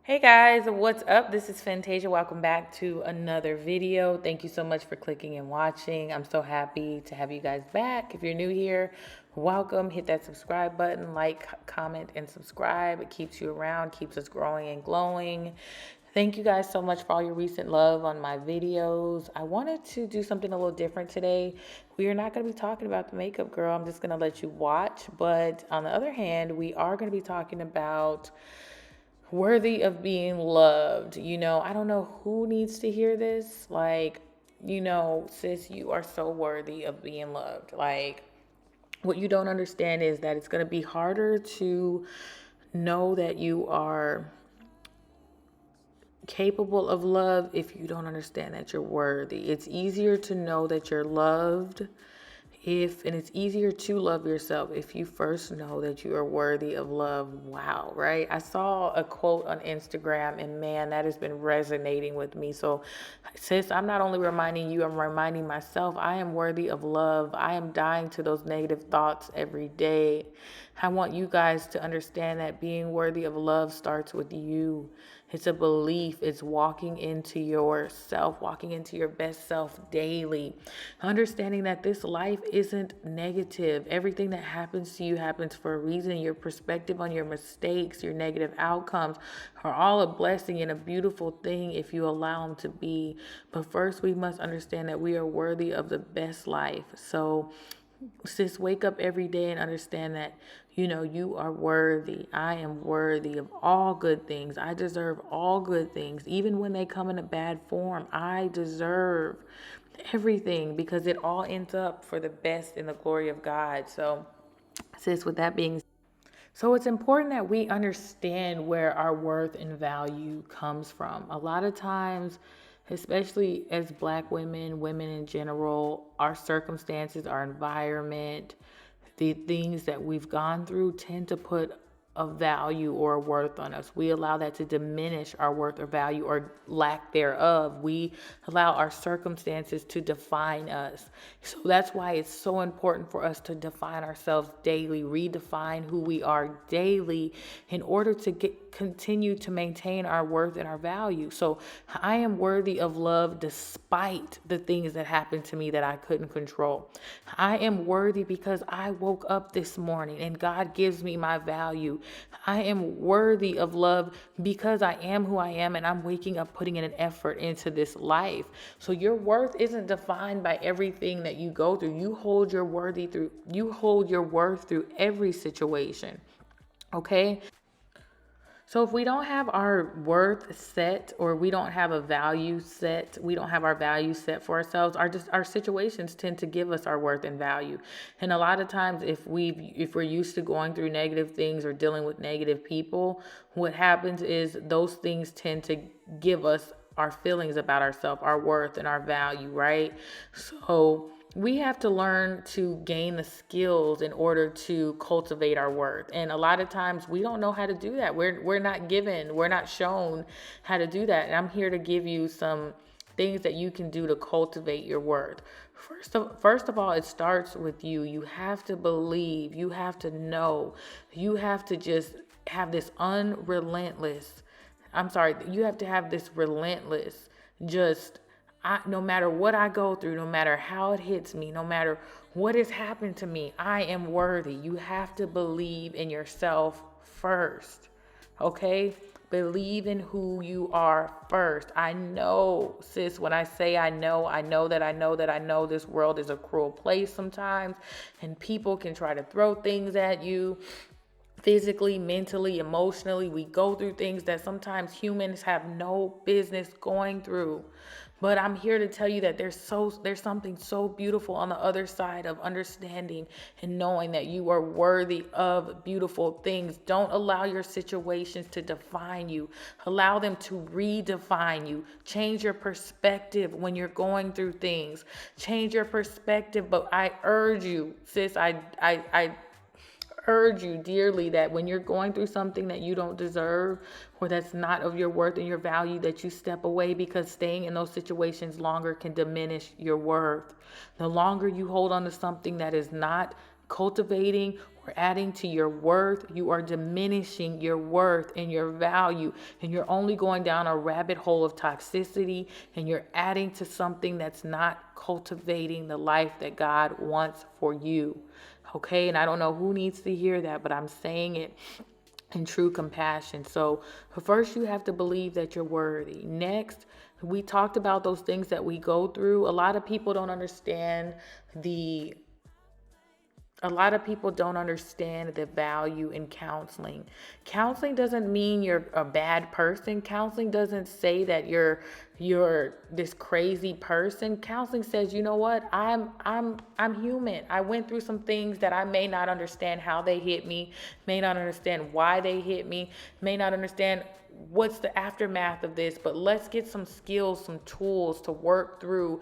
Hey guys, what's up? This is Fantasia. Welcome back to another video. Thank you so much for clicking and watching. I'm so happy to have you guys back. If you're new here, welcome. Hit that subscribe button, like, comment, and subscribe. It keeps you around, keeps us growing and glowing. Thank you guys so much for all your recent love on my videos. I wanted to do something a little different today. We are not going to be talking about the makeup girl. I'm just going to let you watch. But on the other hand, we are going to be talking about worthy of being loved. I don't know who needs to hear this. Sis, you are so worthy of being loved. What you don't understand is that it's going to be harder to know that you are capable of love if you don't understand that you're worthy. It's easier to know that you're loved and it's easier to love yourself if you first know that you are worthy of love. Wow, right? I saw a quote on Instagram and man, that has been resonating with me. So sis, I'm not only reminding you, I'm reminding myself I am worthy of love. I am dying to those negative thoughts every day. I want you guys to understand that being worthy of love starts with you. It's a belief. It's walking into yourself, walking into your best self daily. Understanding that this life isn't negative. Everything that happens to you happens for a reason. Your perspective on your mistakes, your negative outcomes are all a blessing and a beautiful thing if you allow them to be. But first, we must understand that we are worthy of the best life. So, sis, wake up every day and understand that you are worthy. I am worthy of all good things. I deserve all good things, even when they come in a bad form. I deserve everything because it all ends up for the best in the glory of God. So, sis, with that being so it's important that we understand where our worth and value comes from. A lot of times, especially as Black women, women in general, our circumstances, our environment, the things that we've gone through tend to put a value or a worth on us. We allow that to diminish our worth or value or lack thereof. We allow our circumstances to define us. So that's why it's so important for us to define ourselves daily, redefine who we are daily in order to continue to maintain our worth and our value. So I am worthy of love despite the things that happened to me that I couldn't control. I am worthy because I woke up this morning and God gives me my value. I am worthy of love because I am who I am and I'm waking up putting in an effort into this life. So your worth isn't defined by everything that you go through. You hold your worth through every situation. Okay? So if we don't have our worth set or we don't have a value set, we don't have our value set for ourselves, our situations tend to give us our worth and value. And a lot of times if we're used to going through negative things or dealing with negative people, what happens is those things tend to give us our feelings about ourselves, our worth and our value, right? So we have to learn to gain the skills in order to cultivate our worth. And a lot of times we don't know how to do that. We're not shown how to do that. And I'm here to give you some things that you can do to cultivate your worth. First of all, it starts with you. You have to believe, you have to know, you have to just have this you have to have this relentless, no matter what I go through, no matter how it hits me, no matter what has happened to me, I am worthy. You have to believe in yourself first. Okay? Believe in who you are first. I know, sis, when I say I know this world is a cruel place sometimes, and people can try to throw things at you physically, mentally, emotionally. We go through things that sometimes humans have no business going through. But I'm here to tell you that there's something so beautiful on the other side of understanding and knowing that you are worthy of beautiful things. Don't allow your situations to define you. Allow them to redefine you. Change your perspective when you're going through things. Change your perspective. But I urge you, sis, I urge you dearly that when you're going through something that you don't deserve or that's not of your worth and your value, that you step away, because staying in those situations longer can diminish your worth. The longer you hold on to something that is not cultivating or adding to your worth, you are diminishing your worth and your value. And you're only going down a rabbit hole of toxicity, and you're adding to something that's not cultivating the life that God wants for you. Okay, and I don't know who needs to hear that, but I'm saying it in true compassion. So first, you have to believe that you're worthy. Next, we talked about those things that we go through. A lot of people don't understand the value in counseling. Counseling doesn't mean you're a bad person. Counseling doesn't say that you're this crazy person. Counseling says, you know what? I'm human. I went through some things that I may not understand how they hit me, may not understand why they hit me, may not understand what's the aftermath of this, but let's get some skills, some tools to work through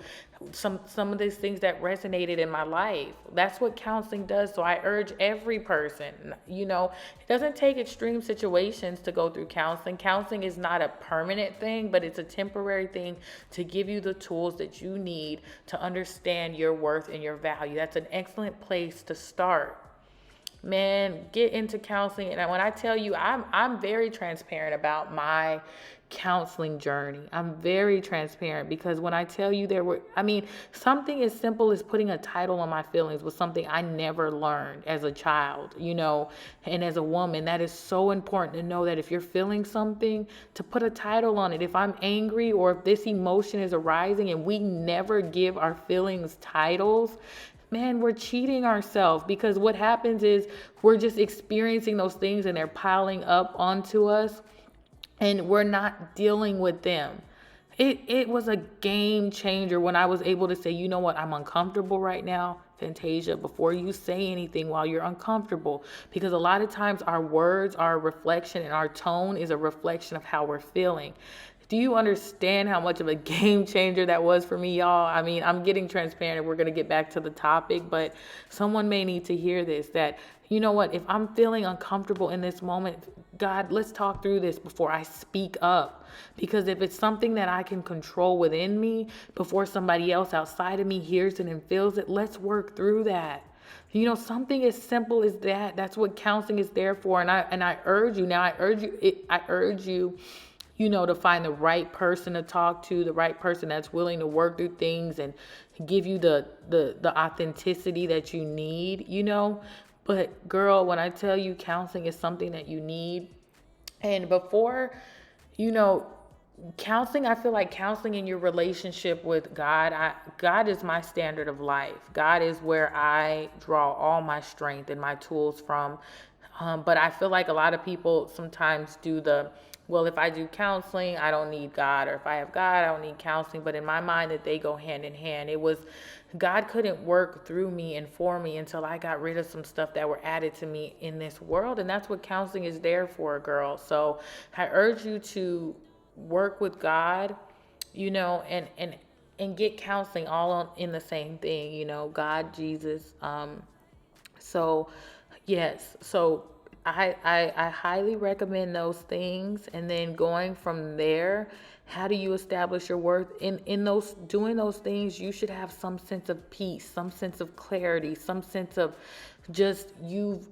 some of these things that resonated in my life. That's what counseling does. So I urge every person, it doesn't take extreme situations to go through counseling. Counseling is not a permanent thing, but it's a temporary thing to give you the tools that you need to understand your worth and your value. That's an excellent place to start. Man, get into counseling. And when I tell you, I'm very transparent about my counseling journey. I'm very transparent because when I tell you something as simple as putting a title on my feelings was something I never learned as a child, and as a woman. That is so important to know that if you're feeling something, to put a title on it. If I'm angry or if this emotion is arising and we never give our feelings titles, man, we're cheating ourselves, because what happens is we're just experiencing those things and they're piling up onto us and we're not dealing with them. It was a game changer when I was able to say, you know what, I'm uncomfortable right now, Fantasia, before you say anything while you're uncomfortable. Because a lot of times our words are a reflection and our tone is a reflection of how we're feeling. Do you understand how much of a game changer that was for me, y'all? I mean, I'm getting transparent and we're going to get back to the topic, but someone may need to hear this, that, you know what, if I'm feeling uncomfortable in this moment, God, let's talk through this before I speak up. Because if it's something that I can control within me before somebody else outside of me hears it and feels it, let's work through that. Something as simple as that. That's what counseling is there for. And I urge you now, to find the right person to talk to, the right person that's willing to work through things and give you the authenticity that you need, But girl, when I tell you counseling is something that you need, and before, counseling, I feel like counseling in your relationship with God, God is my standard of life. God is where I draw all my strength and my tools from. But I feel like a lot of people sometimes do well, if I do counseling, I don't need God, or if I have God, I don't need counseling. But in my mind, that they go hand in hand. It was, God couldn't work through me and for me until I got rid of some stuff that were added to me in this world. And that's what counseling is there for, girl. So I urge you to work with God, and get counseling all in the same thing, God, Jesus. So yes, so I highly recommend those things. And then going from there, how do you establish your worth? In those, doing those things, you should have some sense of peace, some sense of clarity, some sense of just you've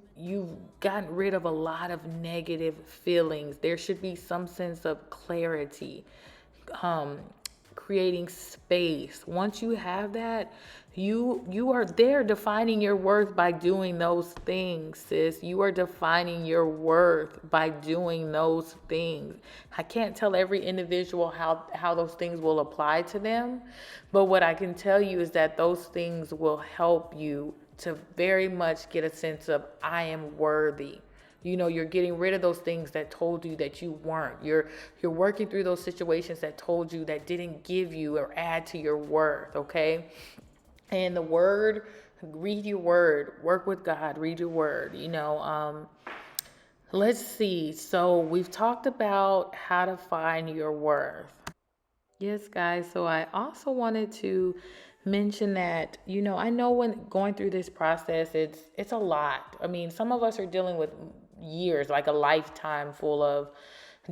gotten rid of a lot of negative feelings. There should be some sense of clarity. Creating space. Once you have that, you are there defining your worth by doing those things, sis. You are defining your worth by doing those things. I can't tell every individual how those things will apply to them, but what I can tell you is that those things will help you to very much get a sense of, I am worthy. You're getting rid of those things that told you that you weren't. You're working through those situations that told you that didn't give you or add to your worth, okay? And the word, read your word, work with God, read your word, Let's see. So we've talked about how to find your worth. Yes, guys. So I also wanted to mention that, I know when going through this process, it's a lot. I mean, some of us are dealing with years, like a lifetime full of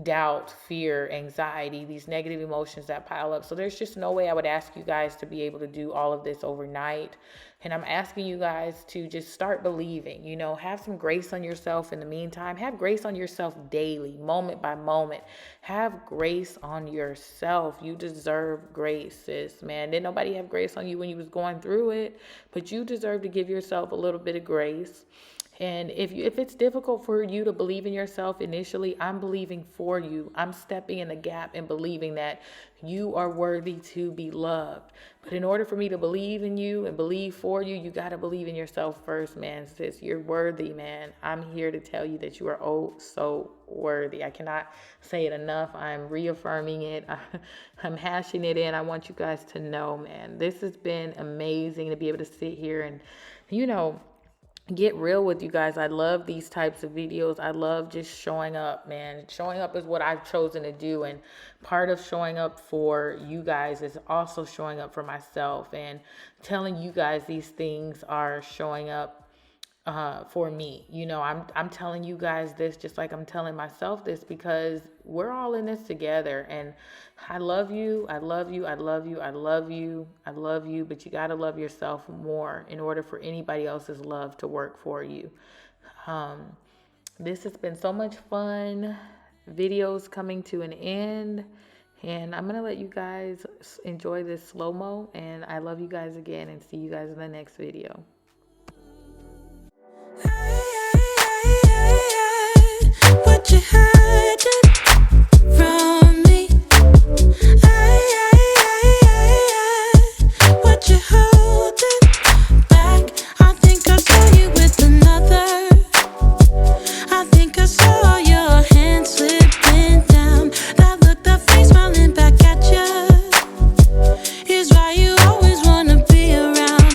doubt, fear, anxiety, these negative emotions that pile up. So there's just no way I would ask you guys to be able to do all of this overnight. And I'm asking you guys to just start believing, have some grace on yourself in the meantime. Have grace on yourself daily, moment by moment. Have grace on yourself. You deserve grace, sis, man. Didn't nobody have grace on you when you was going through it, but you deserve to give yourself a little bit of grace. And if it's difficult for you to believe in yourself initially, I'm believing for you. I'm stepping in the gap and believing that you are worthy to be loved. But in order for me to believe in you and believe for you, you got to believe in yourself first, man. Sis, you're worthy, man. I'm here to tell you that you are oh so worthy. I cannot say it enough. I'm reaffirming it. I'm hashing it in. I want you guys to know, man, this has been amazing to be able to sit here and, get real with you guys. I love these types of videos. I love just showing up, man. Showing up is what I've chosen to do. And part of showing up for you guys is also showing up for myself. And telling you guys these things are showing up for me. I'm telling you guys this just like I'm telling myself this, because we're all in this together. And I love you. I love you. I love you. I love you. I love you. But you got to love yourself more in order for anybody else's love to work for you. This has been so much fun. Videos coming to an end. And I'm going to let you guys enjoy this slow-mo. And I love you guys again, and see you guys in the next video.